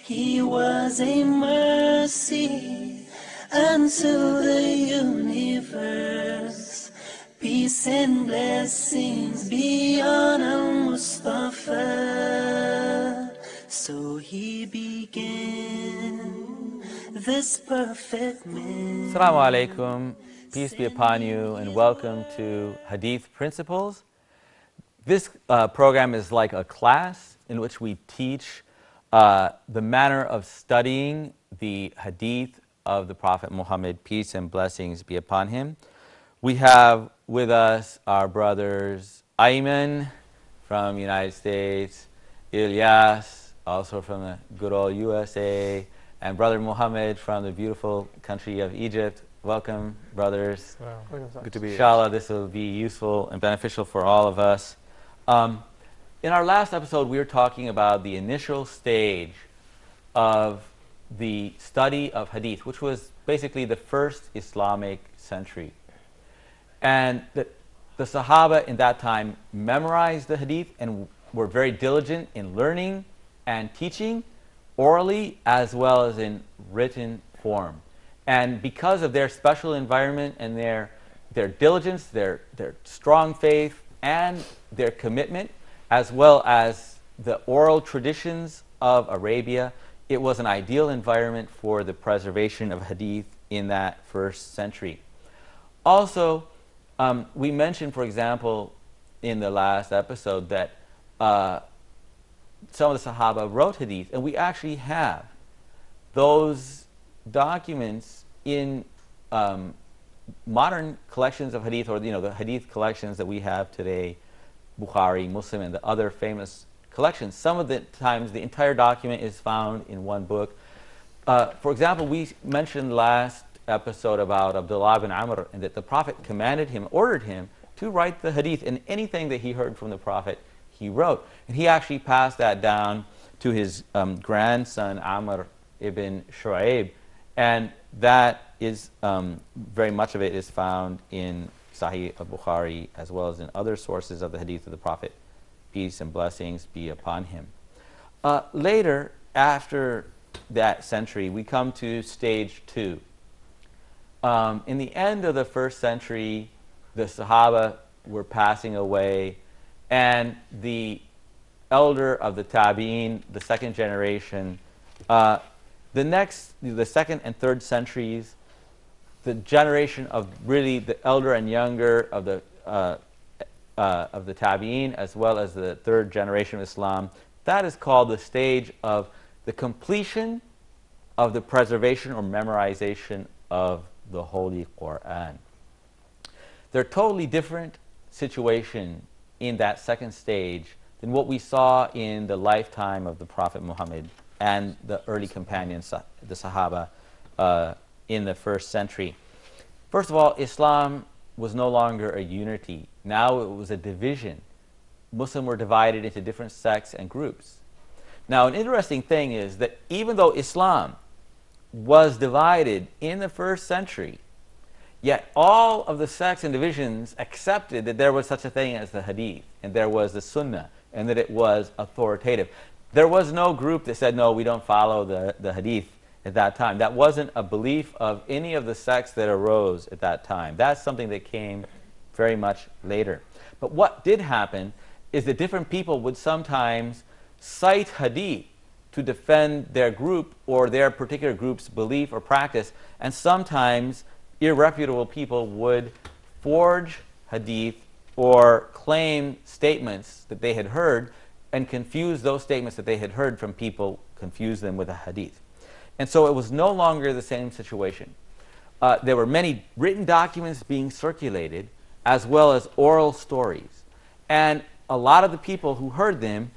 He was a mercy unto the universe. Peace and blessings be on Al-Mustafa. So he began this perfect man. Assalamu alaikum, peace be upon you, and welcome to Hadith Principles. This program is like a class in which we teach the manner of studying the Hadith of the Prophet Muhammad, peace and blessings be upon him. We have with us our brothers Ayman from the United States, Ilyas, also from the good old USA, and Brother Muhammad from the beautiful country of Egypt. Welcome, brothers. Wow. Good to be here. Inshallah, this will be useful and beneficial for all of us. In our last episode, we were talking about the initial stage of the study of Hadith, which was basically the first Islamic century. And the Sahaba in that time memorized the Hadith and were very diligent in learning and teaching orally as well as in written form. And because of their special environment and their diligence, their strong faith, and their commitment, as well as the oral traditions of Arabia, it was an ideal environment for the preservation of Hadith in that first century. Also, we mentioned, for example, in the last episode that some of the Sahaba wrote Hadith, and we actually have those documents in modern collections of Hadith, or the Hadith collections that we have today, Bukhari, Muslim, and the other famous collections. Some of the times the entire document is found in one book. For example, we mentioned last episode about Abdullah bin Amr, and that the Prophet commanded him, ordered him to write the Hadith, and anything that he heard from the Prophet, he wrote. And he actually passed that down to his grandson, Ammar ibn Shu'aib, and that is, very much of it is found in Sahih al-Bukhari, as well as in other sources of the Hadith of the Prophet, peace and blessings be upon him. Later, after that century, we come to stage 2. In the end of the first century, the Sahaba were passing away, and the elder of the Tabi'in, the second generation, the second and third centuries, the generation of really the elder and younger of the Tabi'in, as well as the third generation of Islam, that is called the stage of the completion of the preservation or memorization of the Holy Quran. They're totally different situation in that second stage than what we saw in the lifetime of the Prophet Muhammad and the early companions, the Sahaba, in the first century. First of all, Islam was no longer a unity. Now it was a division. Muslims were divided into different sects and groups. Now, an interesting thing is that even though Islam was divided in the first century, yet all of the sects and divisions accepted that there was such a thing as the Hadith, and there was the Sunnah, and that it was authoritative. There was no group that said, no, we don't follow the Hadith at that time. That wasn't a belief of any of the sects that arose at that time. That's something that came very much later. But what did happen is that different people would sometimes cite Hadith to defend their group or their particular group's belief or practice, and sometimes irreputable people would forge Hadith or claim statements that they had heard and confuse those statements that they had heard from people, confuse them with a Hadith. And so it was no longer the same situation. There were many written documents being circulated, as well as oral stories. And a lot of the people who heard them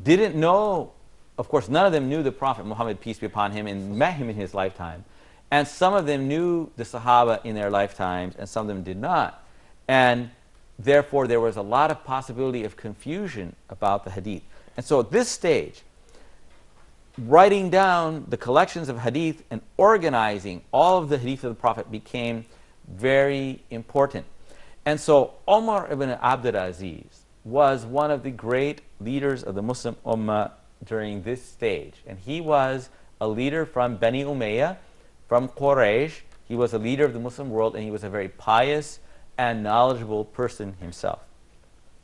didn't know, of course, none of them knew the Prophet Muhammad, peace be upon him, and met him in his lifetime. And some of them knew the Sahaba in their lifetimes, and some of them did not. And therefore, there was a lot of possibility of confusion about the Hadith. And so at this stage, writing down the collections of Hadith and organizing all of the Hadith of the Prophet became very important. And so Umar ibn Abdul Aziz was one of the great leaders of the Muslim Ummah during this stage. And he was a leader from Bani Umayyah, from Quraysh. He was a leader of the Muslim world, and he was a very pious and knowledgeable person himself.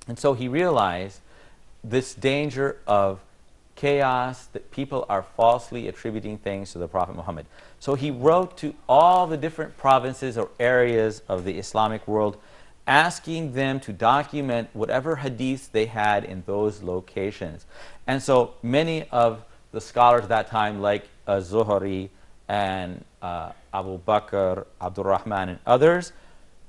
And so he realized this danger of chaos, that people are falsely attributing things to the Prophet Muhammad. So he wrote to all the different provinces or areas of the Islamic world, asking them to document whatever hadiths they had in those locations. And so many of the scholars at that time, like Zuhri and Abu Bakr, Abdul Rahman, and others,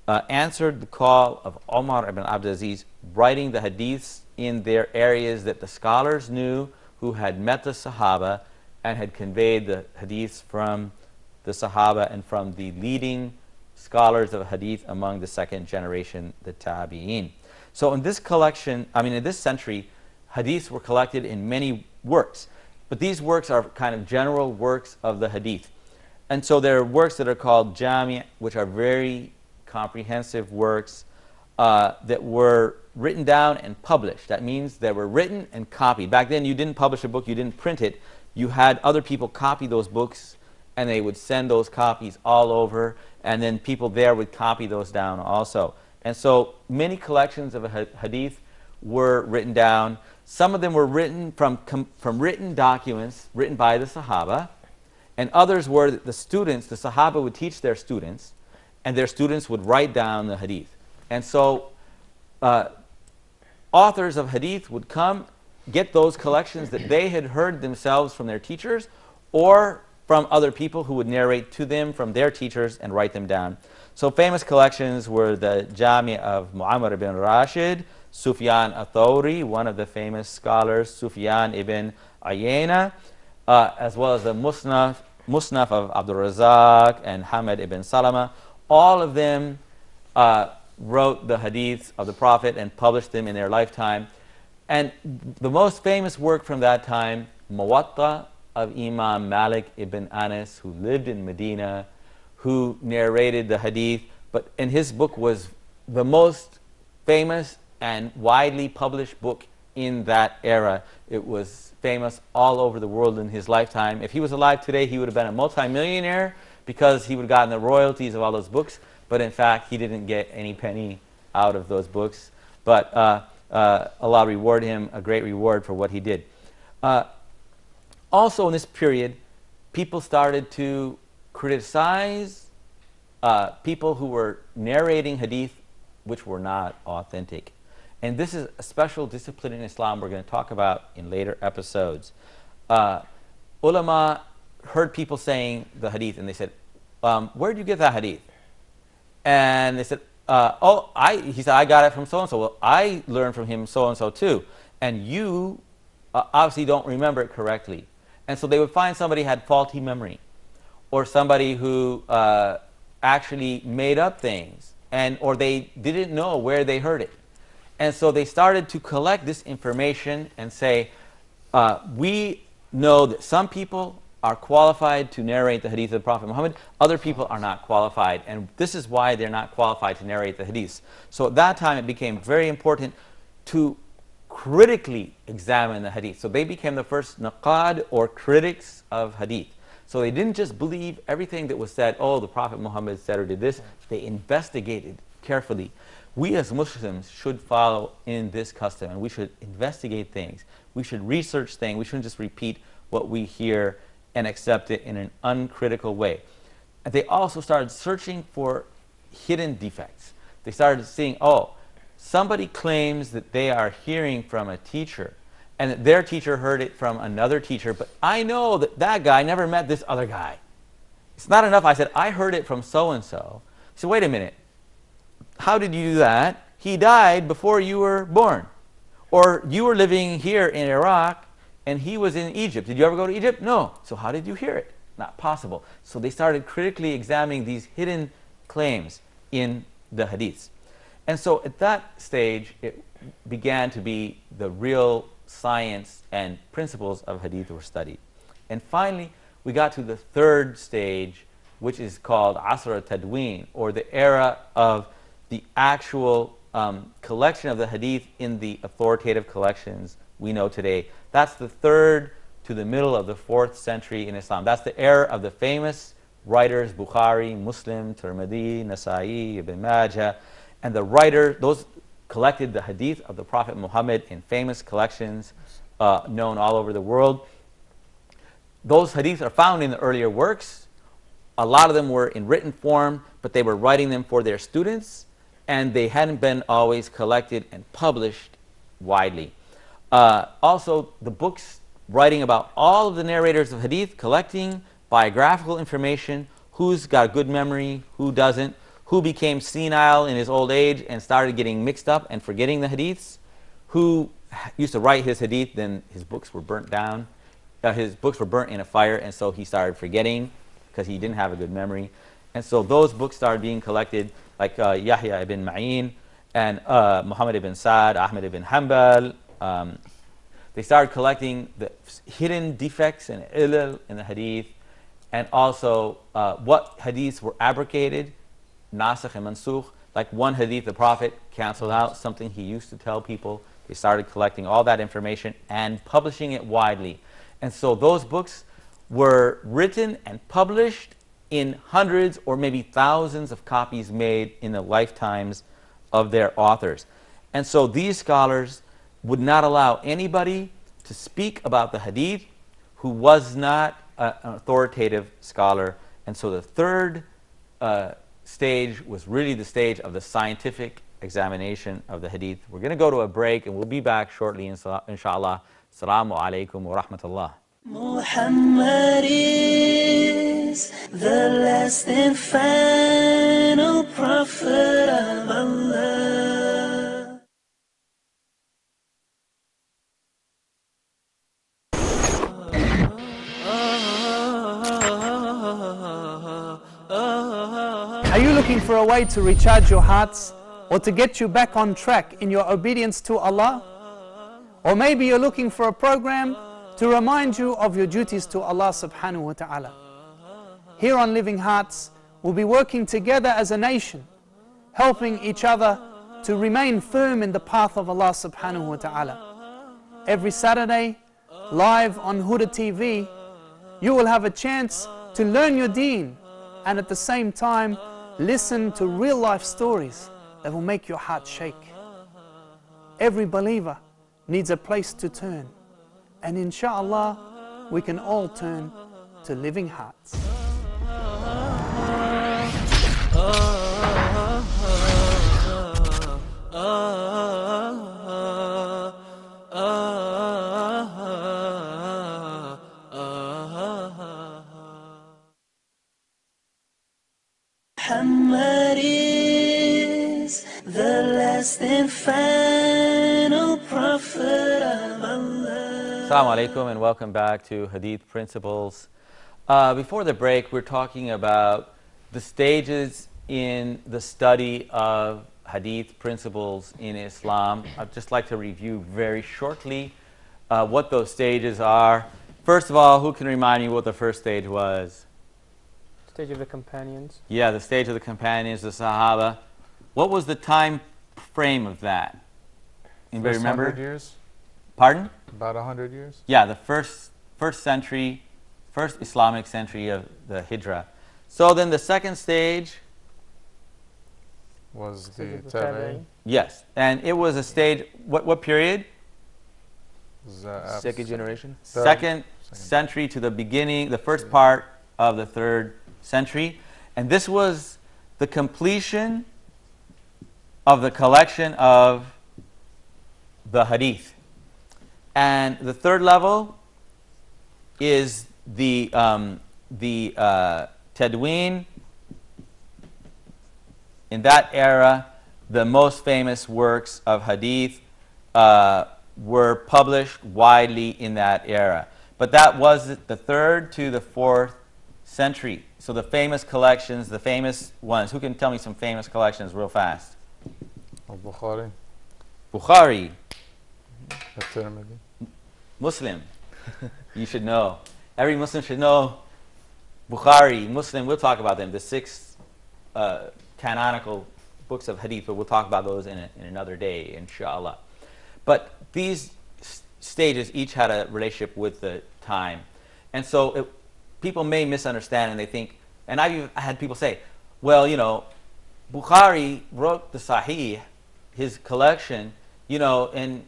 answered the call of Umar ibn Abdulaziz, writing the hadiths in their areas that the scholars knew, who had met the Sahaba and had conveyed the hadiths from the Sahaba and from the leading scholars of hadith among the second generation, the Tabi'in. So in this collection, in this century, hadiths were collected in many works. But these works are kind of general works of the hadith. And so there are works that are called Jami', which are very comprehensive works that were written down and published. That means they were written and copied. Back then, you didn't publish a book, you didn't print it. You had other people copy those books, and they would send those copies all over, and then people there would copy those down also. And so many collections of hadith were written down. Some of them were written from written documents written by the Sahaba, and others were the students, the Sahaba would teach their students, and their students would write down the hadith. And so authors of hadith would come, get those collections that they had heard themselves from their teachers, or from other people who would narrate to them from their teachers and write them down. So famous collections were the Jami' of Mu'ammar ibn Rashid, Sufyan al-Thawri, one of the famous scholars, Sufyan ibn Uyayna, as well as the Musnaf of Abdul Razak and Hamad ibn Salama. All of them wrote the hadiths of the Prophet and published them in their lifetime. And the most famous work from that time, Muwatta of Imam Malik ibn Anas, who lived in Medina, who narrated the hadith, and his book was the most famous and widely published book in that era. It was famous all over the world in his lifetime. If he was alive today, he would have been a multimillionaire because he would have gotten the royalties of all those books. But in fact, he didn't get any penny out of those books. But Allah reward him a great reward for what he did. Also in this period, people started to criticize people who were narrating hadith which were not authentic. And this is a special discipline in Islam we're going to talk about in later episodes. Ulama heard people saying the hadith, and they said, where did you get that hadith? And they said, he said, I got it from so-and-so. Well, I learned from him so-and-so too. And you obviously don't remember it correctly. And so they would find somebody had faulty memory, or somebody who actually made up things, or they didn't know where they heard it. And so they started to collect this information and say, we know that some people are qualified to narrate the hadith of the Prophet Muhammad, other people are not qualified, and this is why they're not qualified to narrate the hadiths. So at that time it became very important to critically examine the hadith. So they became the first naqad, or critics of hadith. So they didn't just believe everything that was said, oh, the Prophet Muhammad said or did this. They investigated carefully. We as Muslims should follow in this custom, and we should investigate things. We should research things. We shouldn't just repeat what we hear and accept it in an uncritical way. And they also started searching for hidden defects. They started seeing, oh, somebody claims that they are hearing from a teacher, and that their teacher heard it from another teacher, but I know that that guy never met this other guy. It's not enough I said, I heard it from so-and-so. So wait a minute. How did you do that? He died before you were born. Or you were living here in Iraq and he was in Egypt. Did you ever go to Egypt? No. So how did you hear it? Not possible. So they started critically examining these hidden claims in the hadiths. And so at that stage, it began to be the real science and principles of hadith were studied. And finally, we got to the third stage, which is called Asr al-Tadween, or the era of the actual collection of the hadith in the authoritative collections we know today. That's the 3rd to the middle of the 4th century in Islam. That's the era of the famous writers, Bukhari, Muslim, Tirmidhi, Nasa'i, Ibn Majah. And the writer, those collected the hadith of the Prophet Muhammad in famous collections known all over the world. Those hadiths are found in the earlier works. A lot of them were in written form, but they were writing them for their students, and they hadn't been always collected and published widely. Also, the books writing about all of the narrators of hadith, collecting biographical information, who's got good memory, who doesn't, who became senile in his old age and started getting mixed up and forgetting the hadiths, who used to write his hadith, then his books were burnt down. His books were burnt in a fire, and so he started forgetting because he didn't have a good memory. And so those books started being collected, like Yahya ibn Ma'in and Muhammad ibn Sa'd, Ahmed ibn Hanbal. They started collecting the hidden defects and ilal in the hadith, and also what hadiths were abrogated, nasikh and mansukh. Like one hadith, the Prophet canceled out something he used to tell people. They started collecting all that information and publishing it widely. And so those books were written and published in hundreds or maybe thousands of copies made in the lifetimes of their authors. And so these scholars would not allow anybody to speak about the hadith who was not an authoritative scholar. And so the 3rd stage was really the stage of the scientific examination of the hadith. We're going to go to a break, and we'll be back shortly, inshallah. Assalamu alaikum wa rahmatullah. Muhammad is the last and final prophet of Allah. Are you looking for a way to recharge your hearts or to get you back on track in your obedience to Allah? Or maybe you're looking for a program to remind you of your duties to Allah subhanahu wa ta'ala. Here on Living Hearts, we'll be working together as a nation, helping each other to remain firm in the path of Allah subhanahu wa ta'ala. Every Saturday, live on Huda TV, you will have a chance to learn your deen and at the same time listen to real life stories that will make your heart shake. Every believer needs a place to turn, and inshallah we can all turn to Living Hearts. Muhammad is the last and final prophet of Allah. Assalamu alaikum and welcome back to Hadith Principles. Before the break, we're talking about the stages in the study of Hadith principles in Islam. I'd just like to review very shortly what those stages are. First of all, who can remind me what the first stage was? Stage of the companions. Yeah, the stage of the companions, the Sahaba. What was the time frame of that? Anybody remember? 100 years. Pardon? About 100 years. Yeah, the first century, first Islamic century of the Hijrah. So then the second stage Was the Stage of the Tabi'in. yes, and it was a stage. What period? Second generation. Second century to the beginning, the first part of the 3rd century, and this was the completion of the collection of the Hadith. And the 3rd level is the Tadween. In that era, the most famous works of Hadith were published widely in that era. But that was the 3rd to the 4th century. So the famous collections, the famous ones. Who can tell me some famous collections real fast? Bukhari. Bukhari, At-Tirmidhi. Muslim. You should know. Every Muslim should know Bukhari, Muslim. We'll talk about them. The 6 canonical books of Hadith, but we'll talk about those in another day, inshallah. But these stages each had a relationship with the time. And so people may misunderstand and they think, and I had people say, well, Bukhari wrote the Sahih, his collection, in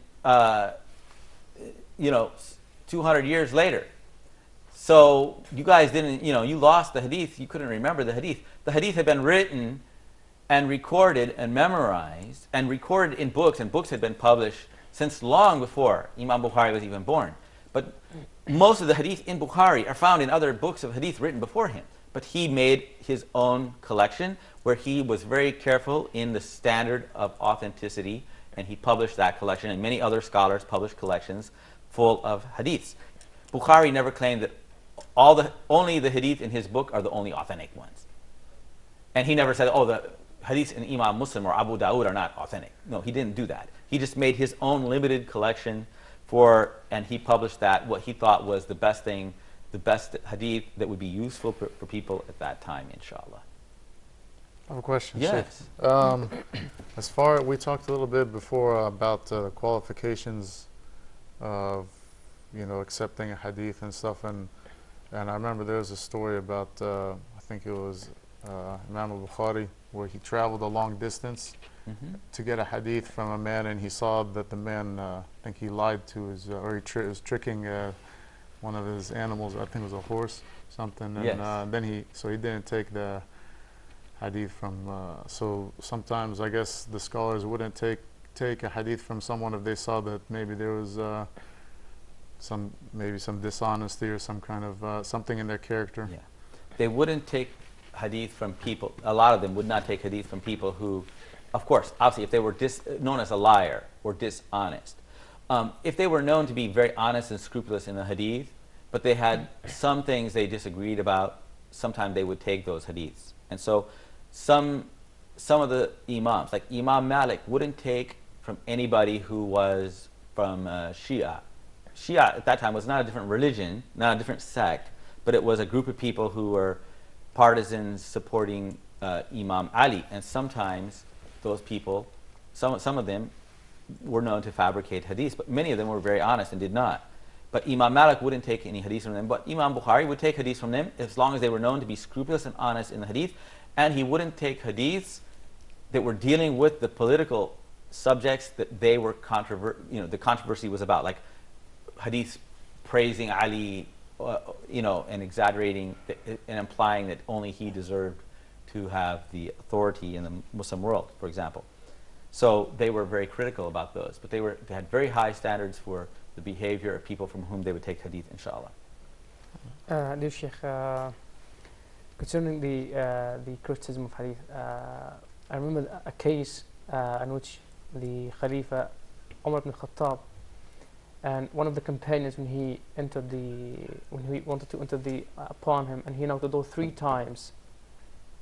200 years later. So you guys didn't, you lost the Hadith, you couldn't remember the Hadith. The Hadith had been written and recorded and memorized and recorded in books, and books had been published since long before Imam Bukhari was even born. But most of the Hadith in Bukhari are found in other books of Hadith written before him. But he made his own collection where he was very careful in the standard of authenticity, and he published that collection, and many other scholars published collections full of Hadiths. Bukhari never claimed that only the Hadith in his book are the only authentic ones. And he never said, oh, the Hadiths in Imam Muslim or Abu Dawood are not authentic. No, he didn't do that. He just made his own limited collection and he published that, what he thought was the best thing, the best Hadith that would be useful for people at that time, inshallah. I have a question. Yes. We talked a little bit before about the qualifications of, accepting a hadith and stuff, and I remember there was a story about, I think it was Imam al-Bukhari, where he traveled a long distance to get a hadith from a man, and he saw that the man, I think he lied to his, or he was tricking one of his animals, I think it was a horse, something, and Yes. then he didn't take the hadith from, so sometimes I guess the scholars wouldn't take a hadith from someone if they saw that maybe there was some dishonesty or some kind of something in their character. Yeah. They wouldn't take hadith from people, a lot of them would not take hadith from people who, of course, obviously if they were known as a liar or dishonest. If they were known to be very honest and scrupulous in the hadith, but they had some things they disagreed about, sometimes they would take those hadiths. And so some of the imams, like Imam Malik, wouldn't take from anybody who was from Shia. Shia at that time was not a different religion, not a different sect, but it was a group of people who were partisans supporting Imam Ali. And sometimes those people, some of them were known to fabricate hadiths, but many of them were very honest and did not. But Imam Malik wouldn't take any hadiths from them, but Imam Bukhari would take hadiths from them as long as they were known to be scrupulous and honest in the hadith, and he wouldn't take hadiths that were dealing with the political subjects that they were the controversy was about, like hadiths praising Ali, and exaggerating and implying that only he deserved to have the authority in the Muslim world, for example. So they were very critical about those, but they had very high standards for the behavior of people from whom they would take hadith, inshallah. Dear Sheikh, concerning the criticism of hadith, I remember a case in which the Khalifa Umar ibn Khattab, and one of the companions, when he wanted to enter upon him, and he knocked the door 3 times,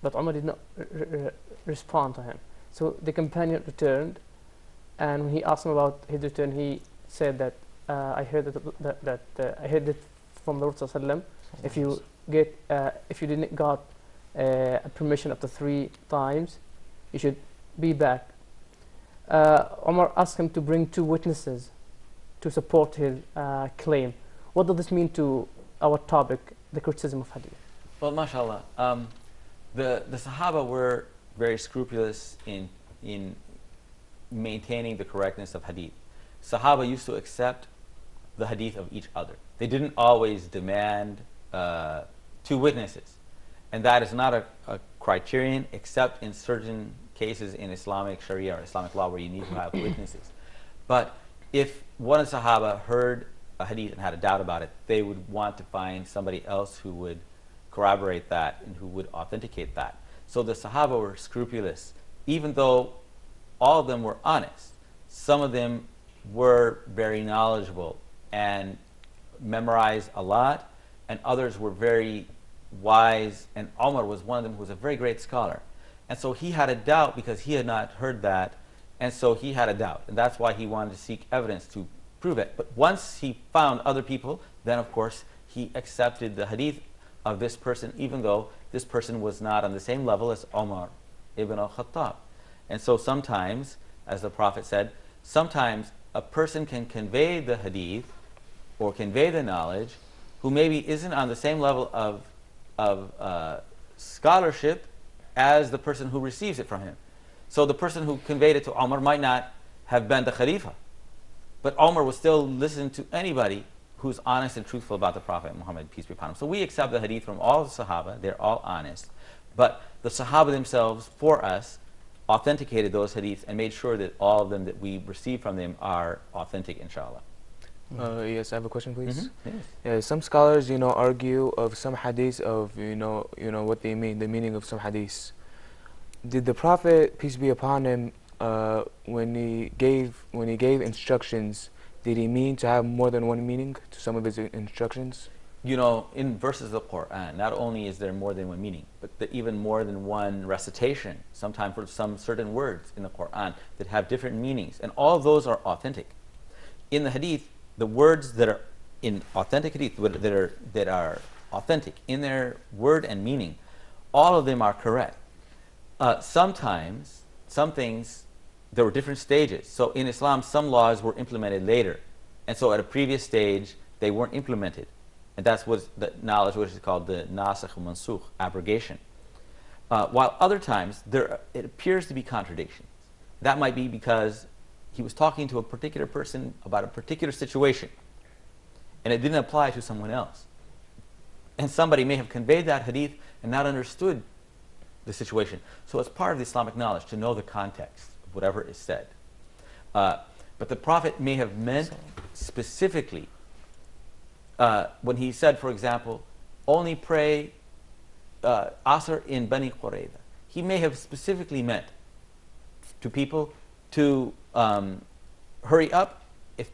but Umar did not respond to him. So the companion returned, and when he asked him about his return, he said that I heard I heard it from the Prophet ﷺ, if you didn't got a permission after 3 times, you should be back. Umar asked him to bring 2 witnesses to support his claim. What does this mean to our topic, the criticism of hadith? Well, mashallah, the Sahaba were very scrupulous in maintaining the correctness of hadith. Sahaba used to accept the hadith of each other. They didn't always demand 2 witnesses. And that is not a criterion except in certain cases in Islamic Sharia or Islamic law where you need to have witnesses. But if one of the Sahaba heard a hadith and had a doubt about it, they would want to find somebody else who would corroborate that and who would authenticate that. So the Sahaba were scrupulous. Even though all of them were honest, some of them were very knowledgeable and memorized a lot, and others were very wise, and Umar was one of them who was a very great scholar. And so he had a doubt because he had not heard that, and so he had a doubt, and that's why he wanted to seek evidence to prove it. But once he found other people, then of course he accepted the hadith of this person, even though this person was not on the same level as Umar ibn al-Khattab. And so sometimes, as the Prophet said, sometimes a person can convey the hadith or convey the knowledge who maybe isn't on the same level of scholarship as the person who receives it from him. So the person who conveyed it to Umar might not have been the Khalifa, but Umar will still listen to anybody who's honest and truthful about the Prophet Muhammad, peace be upon him. So we accept the hadith from all the Sahaba, they're all honest. But the Sahaba themselves, for us, authenticated those hadiths and made sure that all of them that we receive from them are authentic, inshallah. Yes, I have a question, please. Yes. Yeah, some scholars, argue of some hadiths of, what they mean, the meaning of some hadiths. Did the Prophet, peace be upon him, when he gave instructions, did he mean to have more than one meaning to some of his instructions? In verses of the Quran, not only is there more than one meaning, but even more than one recitation, sometimes for some certain words in the Quran that have different meanings, and all of those are authentic. In the hadith, the words that are in authentic hadith, that are authentic in their word and meaning, all of them are correct. Sometimes, some things, there were different stages. So in Islam, some laws were implemented later. And so at a previous stage, they weren't implemented. And that's what the knowledge, which is called the nasikh mansukh, abrogation. While other times, it appears to be contradictions. That might be because he was talking to a particular person about a particular situation, and it didn't apply to someone else. And somebody may have conveyed that hadith and not understood the situation. So it's part of the Islamic knowledge to know the context of whatever is said. But the Prophet may have meant specifically, when he said, for example, only pray Asr in Bani Qurayza, he may have specifically meant to people to hurry up,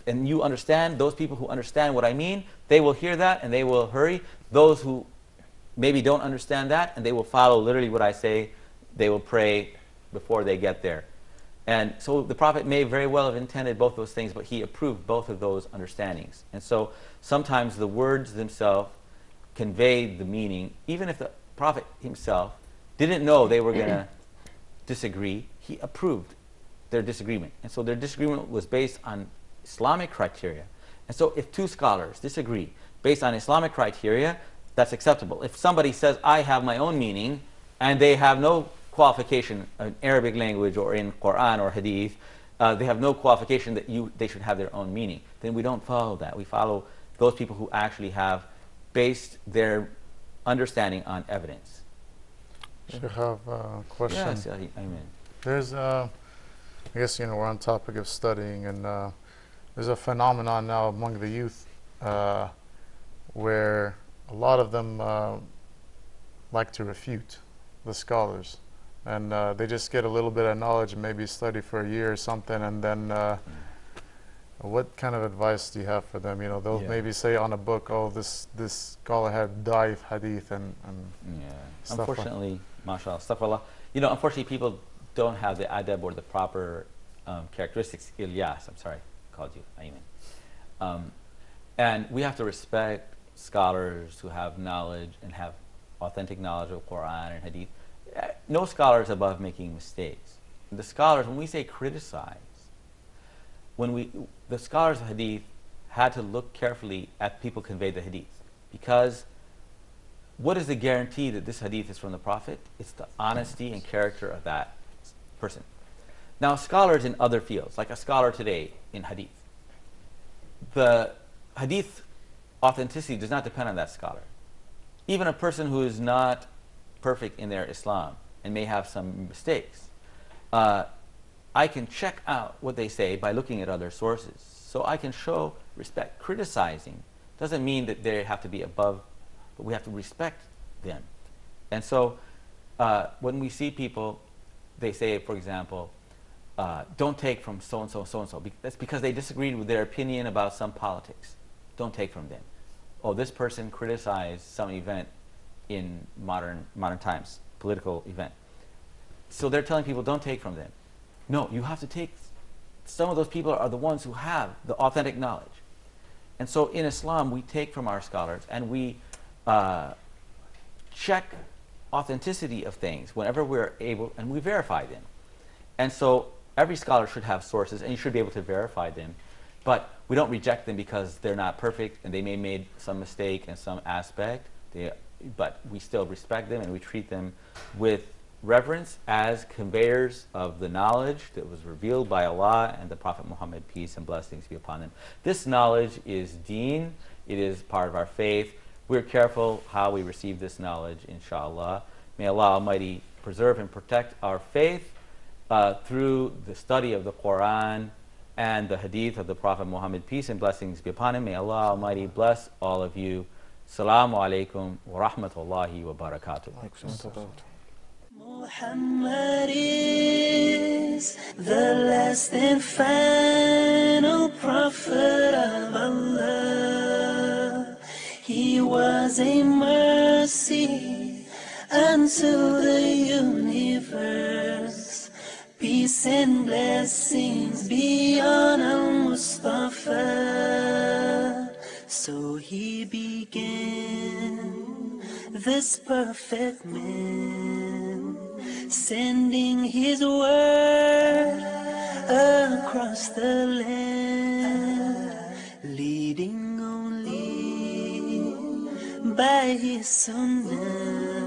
and you understand, those people who understand what I mean, they will hear that and they will hurry. Those who maybe don't understand that and they will follow literally what I say, they will pray before they get there. And so the Prophet may very well have intended both those things, but he approved both of those understandings. And so sometimes the words themselves convey the meaning, even if the Prophet himself didn't know they were going to disagree, he approved their disagreement. And so their disagreement was based on Islamic criteria. And so if two scholars disagree based on Islamic criteria, that's acceptable. If somebody says, I have my own meaning, and they have no qualification in Arabic language or in Quran or Hadith, they have no qualification that they should have their own meaning, then we don't follow that. We follow those people who actually have based their understanding on evidence. Should have a question. Yes, amen. There's, I guess, we're on topic of studying, and there's a phenomenon now among the youth where a lot of them like to refute the scholars. And they just get a little bit of knowledge and maybe study for a year or something, and then what kind of advice do you have for them? They'll maybe say on a book, oh, this scholar had da'if hadith and stuff. Unfortunately, mashallah, astaghfirullah. Unfortunately, people don't have the adab or the proper characteristics. Ilyas, I'm sorry, I called you. Ayman. And we have to respect scholars who have knowledge and have authentic knowledge of Quran and Hadith. No scholar is above making mistakes. The scholars, when we say criticize, the scholars of Hadith had to look carefully at people convey the Hadith, because what is the guarantee that this Hadith is from the Prophet? It's the honesty and character of that person. Now, scholars in other fields, like a scholar today in Hadith, the Hadith authenticity does not depend on that scholar. Even a person who is not perfect in their Islam and may have some mistakes, I can check out what they say by looking at other sources. So I can show respect. Criticizing doesn't mean that they have to be above, but we have to respect them. And so when we see people, they say, for example, don't take from so-and-so, so-and-so. That's because they disagreed with their opinion about some politics. Don't take from them. Oh, this person criticized some event in modern times, political event. So they're telling people, don't take from them. No, you have to take. Some of those people are the ones who have the authentic knowledge. And so in Islam, we take from our scholars and we check authenticity of things whenever we're able, and we verify them. And so every scholar should have sources, and you should be able to verify them. But we don't reject them because they're not perfect and they may have made some mistake in some aspect. But we still respect them and we treat them with reverence as conveyors of the knowledge that was revealed by Allah and the Prophet Muhammad, peace and blessings be upon them. This knowledge is deen. It is part of our faith. We're careful how we receive this knowledge, inshallah. May Allah Almighty preserve and protect our faith through the study of the Quran and the Hadith of the Prophet Muhammad, peace and blessings be upon him. May Allah Almighty bless all of you. Assalamu alaikum wa rahmatullahi wa barakatuh. Muhammad is the last and final prophet of Allah. He was a mercy unto the universe. Peace and blessings be on Al-Mustafa. So he began this perfect man, sending his word across the land, leading only by his sunnah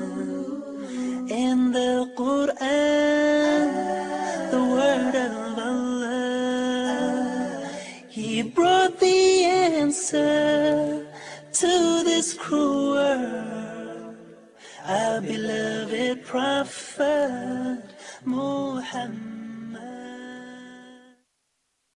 and the Quran, the word of Allah. He brought the answer to this cruel world, our beloved Prophet Muhammad.